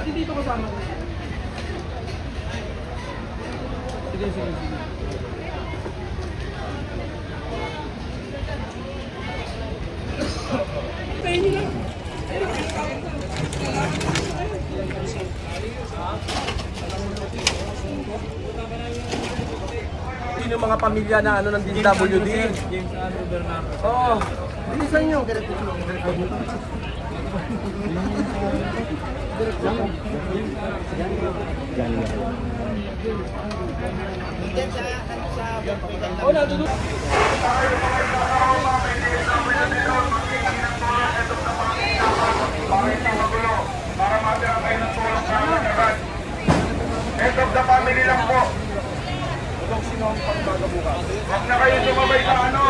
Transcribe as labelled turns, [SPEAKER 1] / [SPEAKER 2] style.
[SPEAKER 1] Pati dito kasama ko. Sige, sige, sige. Tayo nila. Sino yung mga pamilya na ano ng DWD?
[SPEAKER 2] James Andrew Bernardo.
[SPEAKER 1] Oo. Bilisan nyo. Oh, natulog.
[SPEAKER 3] Para matira kayo ng tulong sa amin agad. Head of the family lang po. Huwag sino ang pagbaga bukas. Huwag na kayo sumabay sa ano.